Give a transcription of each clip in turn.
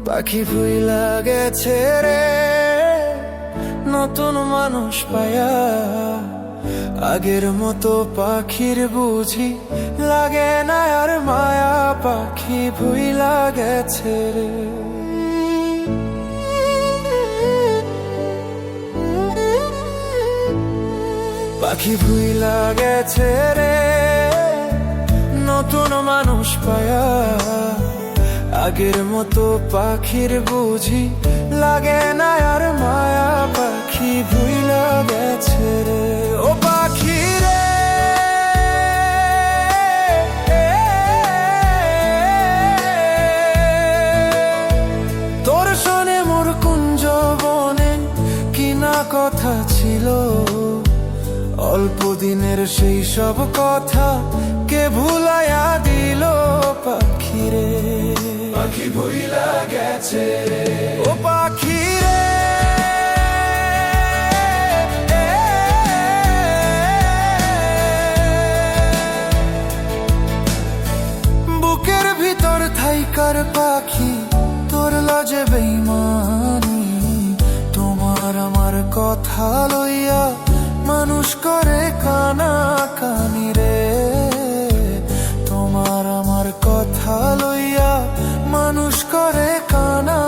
পাখি ভুইলা গেছে রে নতুন মানুষ পায়া, আগের মতো পাখির বুঝি লাগে না আর মায়া। পাখি ভুইলা গেছে রে। পাখি ভুইলা গেছে রে নতুন মানুষ পায়া, আগের মতো পাখির বুঝি লাগে না আর মায়া। পাখি ভুইলা গেছে রে। ও পাখি রে তোর শোনে মোর কুঞ্জ বনে কিনা কথা ছিল, অল্প দিনের সেই সব কথা কে ভুলাইয়া দিল। পাখি রে পাখি ভুইলা গেছে রে। ও পাখি রে বুকের ভিতর থাইকার পাখি তোর লাজে বেইমানি, তোমার আমার কথা লইয়া মানুষ করে কানা কানি রে। তোমার আমার কথা লইয়া মানুষ করে কানা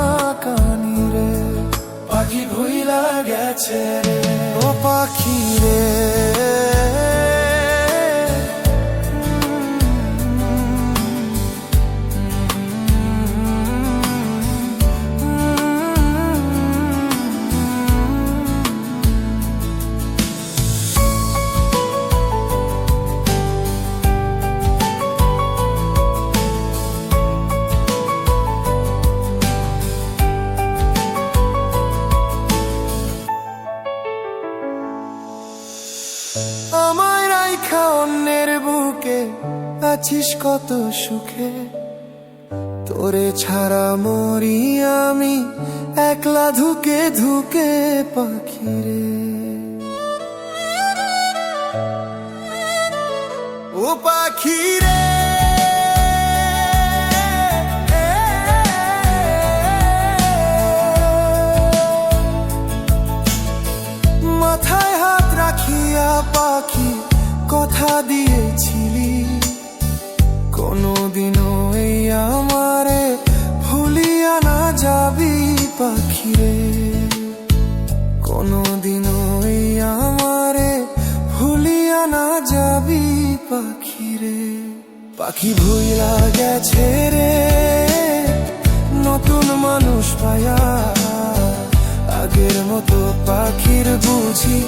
কানি রে। পাখি ভুইলা গেছে রে। ও পাখি রে আমায় রাইখা অন্যের বুকে আছিস কত সুখে, তোরে ছাড়া মরি আমি একলা ধুকে ধুকে। পাখি রে ও পাখি রে মাথায় হাত রাখিয়া পাখি কথা দিয়েছিলি, কোনদিনও এই আমারে ভুলিয়া না যাবি। পাখি রে কোনদিনও এই আমারে ভুলিয়া না যাবি। পাখি রে পাখি ভুইলা গেছে রে নতুন মানুষ পায়া, আগের মতো পাখির বুঝি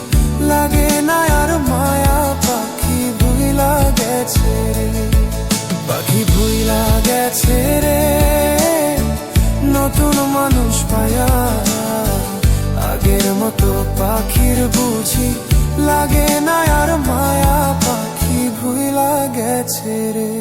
লাগে না আর মায়া। পাখি ভুইলা গেছে রে। পাখি ভুইলা গেছে রে নতুন মানুষ পায়া, আগের মতো পাখির বুঝি লাগে না আর মায়া। পাখি ভুইলা গেছে রে।